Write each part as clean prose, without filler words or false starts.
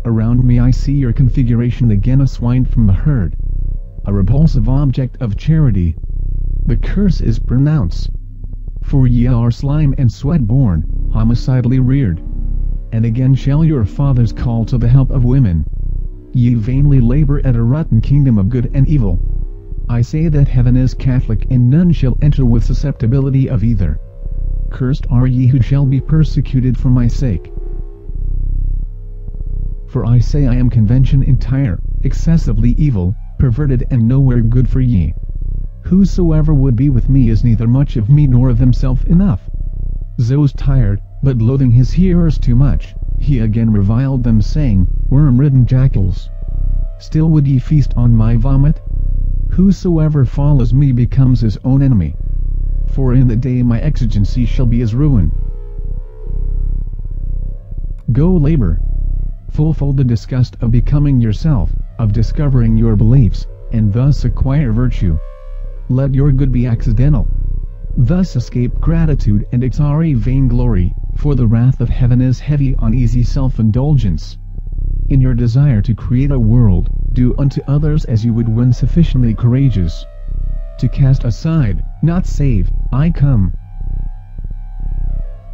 Around me I see your configuration again, a swine from the herd. A repulsive object of charity. The curse is pronounced. For ye are slime and sweat born, homicidally reared. And again shall your fathers call to the help of women. Ye vainly labor at a rotten kingdom of good and evil. I say that heaven is Catholic and none shall enter with susceptibility of either. Cursed are ye who shall be persecuted for my sake. For I say I am convention entire, excessively evil, perverted and nowhere good for ye. Whosoever would be with me is neither much of me nor of himself enough. Zos tired, but loathing his hearers too much, he again reviled them saying, worm-ridden jackals! Still would ye feast on my vomit? Whosoever follows me becomes his own enemy. For in the day my exigency shall be his ruin. Go labor. Fulfill the disgust of becoming yourself, of discovering your beliefs, and thus acquire virtue. Let your good be accidental. Thus escape gratitude and exari vainglory, for the wrath of heaven is heavy on easy self-indulgence. In your desire to create a world, do unto others as you would when sufficiently courageous. To cast aside, not save, I come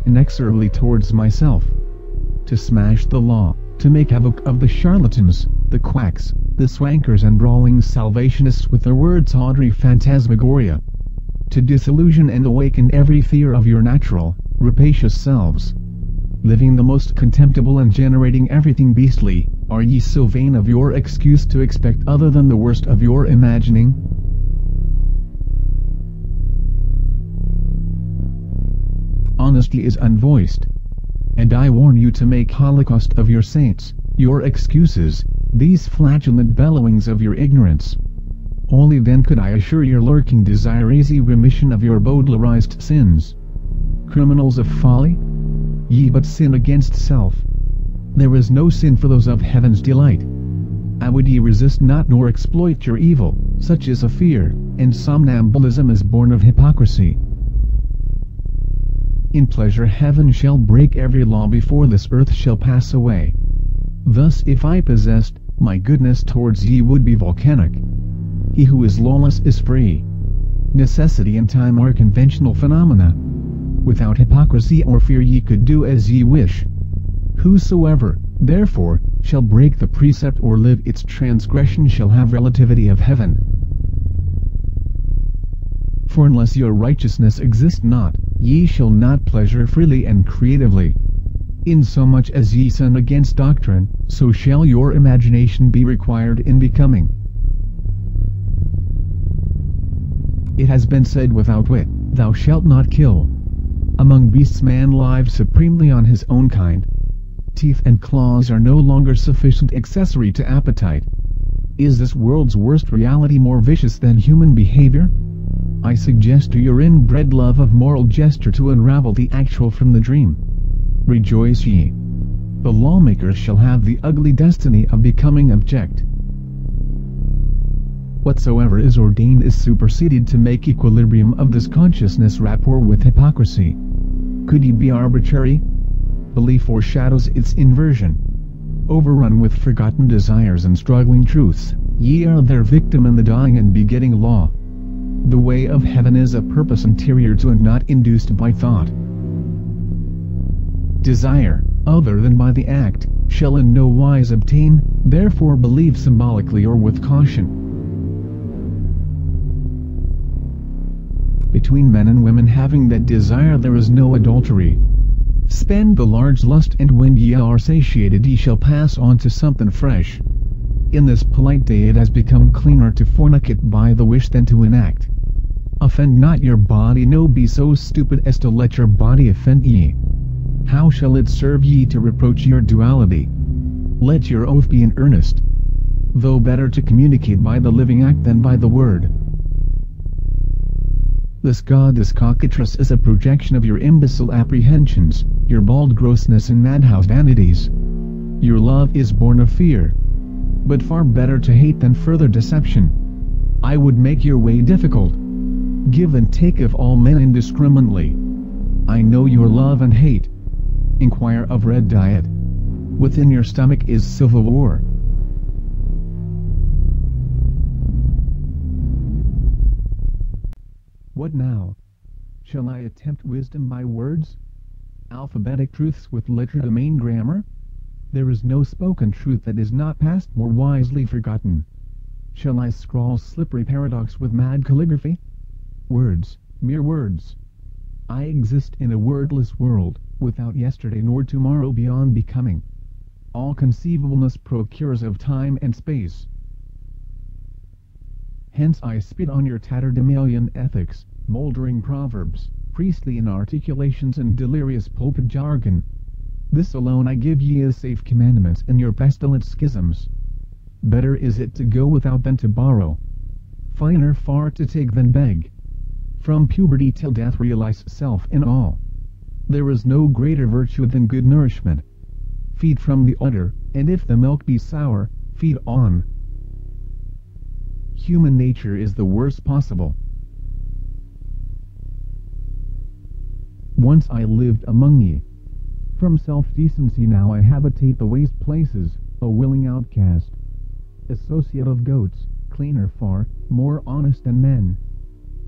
inexorably towards myself. To smash the law, to make havoc of the charlatans, the quacks, the swankers and brawling salvationists with their word-tawdry phantasmagoria. To disillusion and awaken every fear of your natural, rapacious selves. Living the most contemptible and generating everything beastly, are ye so vain of your excuse to expect other than the worst of your imagining? Honesty is unvoiced. And I warn you to make holocaust of your saints, your excuses, these flatulent bellowings of your ignorance. Only then could I assure your lurking desire easy remission of your Baudelarized sins. Criminals of folly? Ye but sin against self. There is no sin for those of heaven's delight. I would ye resist not nor exploit your evil, such is a fear, and somnambulism is born of hypocrisy. In pleasure heaven shall break every law before this earth shall pass away. Thus if I possessed, my goodness towards ye would be volcanic. He who is lawless is free. Necessity and time are conventional phenomena. Without hypocrisy or fear ye could do as ye wish. Whosoever, therefore, shall break the precept or live its transgression shall have relativity of heaven. For unless your righteousness exist not, ye shall not pleasure freely and creatively. Insomuch as ye sin against doctrine, so shall your imagination be required in becoming. It has been said without wit, thou shalt not kill. Among beasts man lives supremely on his own kind. Teeth and claws are no longer sufficient accessory to appetite. Is this world's worst reality more vicious than human behavior? I suggest to your inbred love of moral gesture to unravel the actual from the dream. Rejoice ye. The lawmakers shall have the ugly destiny of becoming abject. Whatsoever is ordained is superseded to make equilibrium of this consciousness rapport with hypocrisy. Could ye be arbitrary? Belief foreshadows its inversion. Overrun with forgotten desires and struggling truths, ye are their victim in the dying and begetting law. The way of heaven is a purpose interior to and not induced by thought. Desire, other than by the act, shall in no wise obtain, therefore believe symbolically or with caution. Between men and women having that desire there is no adultery. Spend the large lust and when ye are satiated ye shall pass on to something fresh. In this polite day it has become cleaner to fornicate by the wish than to enact. Offend not your body, no be so stupid as to let your body offend ye. How shall it serve ye to reproach your duality? Let your oath be in earnest. Though better to communicate by the living act than by the word. This goddess cockatrice is a projection of your imbecile apprehensions, your bald grossness and madhouse vanities. Your love is born of fear. But far better to hate than further deception. I would make your way difficult. Give and take of all men indiscriminately. I know your love and hate. Inquire of red diet. Within your stomach is civil war. What now? Shall I attempt wisdom by words? Alphabetic truths with legerdemain grammar? There is no spoken truth that is not past or wisely forgotten. Shall I scrawl slippery paradox with mad calligraphy? Words, mere words. I exist in a wordless world, without yesterday nor tomorrow beyond becoming. All conceivableness procures of time and space. Hence I spit on your tatterdemalion ethics, mouldering proverbs, priestly inarticulations and delirious pulpit jargon. This alone I give ye as safe commandments in your pestilent schisms. Better is it to go without than to borrow. Finer far to take than beg. From puberty till death realize self in all. There is no greater virtue than good nourishment. Feed from the udder, and if the milk be sour, feed on. Human nature is the worst possible. Once I lived among ye. From self-decency now I habitate the waste places, a willing outcast. Associate of goats, cleaner far, more honest than men.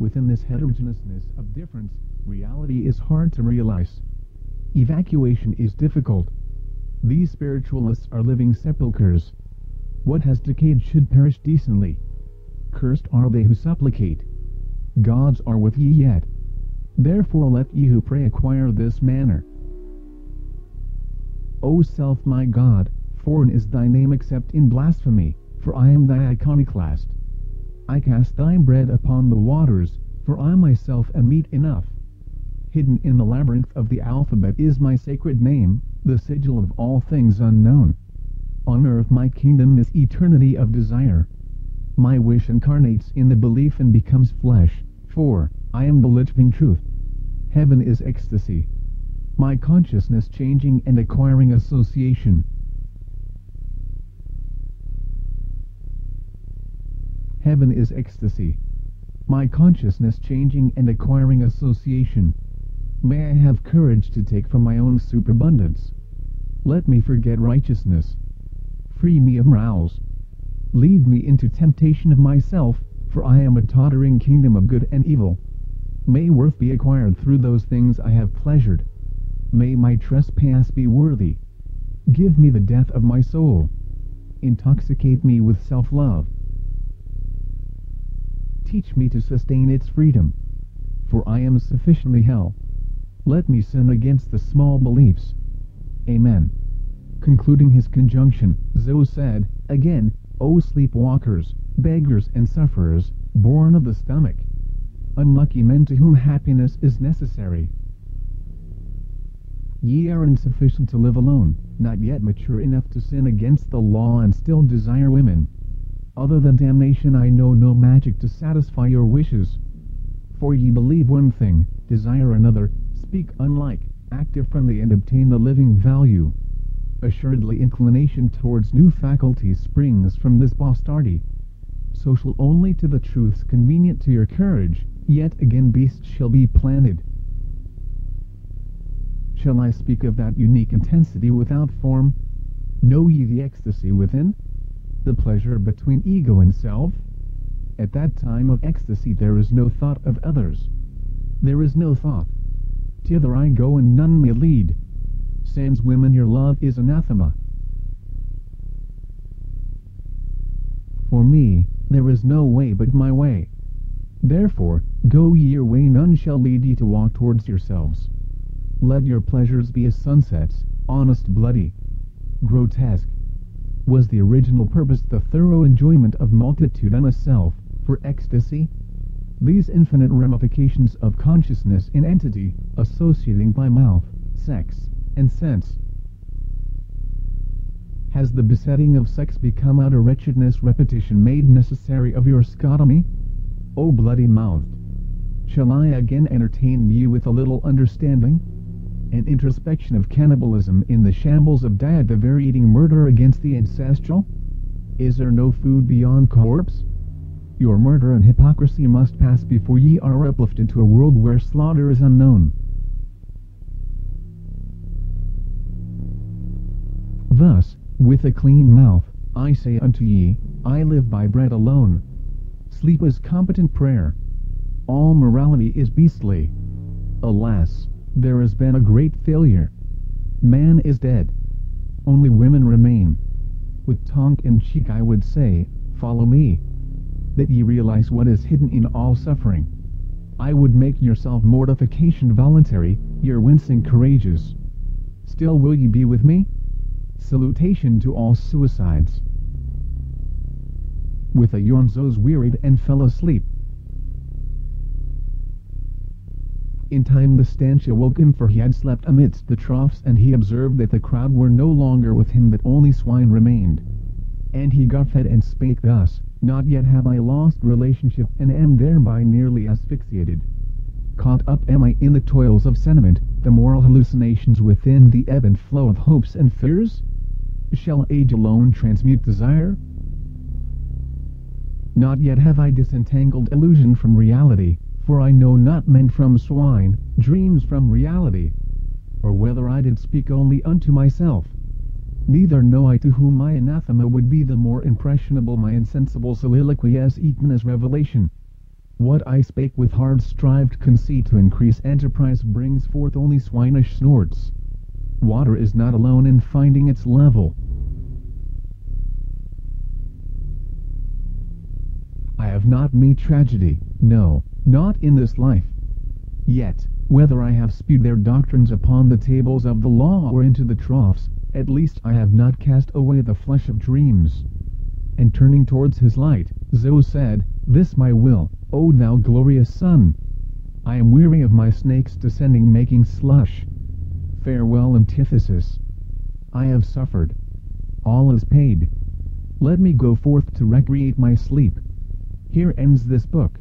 Within this heterogeneousness of difference, reality is hard to realize. Evacuation is difficult. These spiritualists are living sepulchres. What has decayed should perish decently. Cursed are they who supplicate. Gods are with ye yet. Therefore let ye who pray acquire this manner. O self my God, foreign is thy name except in blasphemy, for I am thy iconoclast. I cast thy bread upon the waters, for I myself am meat enough. Hidden in the labyrinth of the alphabet is my sacred name, the sigil of all things unknown. On earth my kingdom is eternity of desire. My wish incarnates in the belief and becomes flesh, for I am the living truth. Heaven is ecstasy. My consciousness changing and acquiring association. Heaven is ecstasy. My consciousness changing and acquiring association. May I have courage to take from my own superabundance. Let me forget righteousness. Free me of morals. Lead me into temptation of myself, for I am a tottering kingdom of good and evil. May worth be acquired through those things I have pleasured. May my trespass be worthy. Give me the death of my soul. Intoxicate me with self-love. Teach me to sustain its freedom, for I am sufficiently hell. Let me sin against the small beliefs. Amen. Concluding his conjunction, Zos said, again, O sleepwalkers, beggars and sufferers, born of the stomach, unlucky men to whom happiness is necessary. Ye are insufficient to live alone, not yet mature enough to sin against the law and still desire women. Other than damnation I know no magic to satisfy your wishes. For ye believe one thing, desire another, speak unlike, act differently and obtain the living value. Assuredly inclination towards new faculties springs from this bastardy. Social only to the truths convenient to your courage, yet again beasts shall be planted. Shall I speak of that unique intensity without form? Know ye the ecstasy within? The pleasure between ego and self? At that time of ecstasy there is no thought of others. There is no thought. Thither I go and none may lead. Sans women your love is anathema. For me, there is no way but my way. Therefore, go ye your way, none shall lead ye to walk towards yourselves. Let your pleasures be as sunsets, honest, bloody, grotesque. Was the original purpose the thorough enjoyment of multitudinous self, for ecstasy? These infinite ramifications of consciousness in entity, associating by mouth, sex, and sense. Has the besetting of sex become out of wretchedness repetition made necessary of your scotomy? O bloody-mouthed! Shall I again entertain you with a little understanding? An introspection of cannibalism in the shambles of diet, the very eating murder against the ancestral? Is there no food beyond corpse? Your murder and hypocrisy must pass before ye are uplifted to a world where slaughter is unknown. Thus, with a clean mouth, I say unto ye, I live by bread alone. Sleep is competent prayer. All morality is beastly. Alas, there has been a great failure. Man is dead. Only women remain. With tongue in cheek I would say, follow me, that ye realize what is hidden in all suffering. I would make your self-mortification voluntary, your wincing courageous. Still will ye be with me? Salutation to all suicides. With a yawn Zos wearied and fell asleep. In time the stench awoke him, for he had slept amidst the troughs, and he observed that the crowd were no longer with him, that only swine remained. And he got fed and spake thus, not yet have I lost relationship, and am thereby nearly asphyxiated. Caught up am I in the toils of sentiment, the moral hallucinations within the ebb and flow of hopes and fears? Shall age alone transmute desire? Not yet have I disentangled illusion from reality, for I know not men from swine, dreams from reality, or whether I did speak only unto myself. Neither know I to whom my anathema would be the more impressionable, my insensible soliloquy as eaten as revelation. What I spake with hard-strived conceit to increase enterprise brings forth only swinish snorts. Water is not alone in finding its level. I have not me tragedy, no, not in this life. Yet, whether I have spewed their doctrines upon the tables of the law or into the troughs, at least I have not cast away the flesh of dreams. And turning towards his light, Zos said, This my will, O thou glorious sun. I am weary of my snakes descending making slush. Farewell antithesis. I have suffered. All is paid. Let me go forth to recreate my sleep. Here ends this book.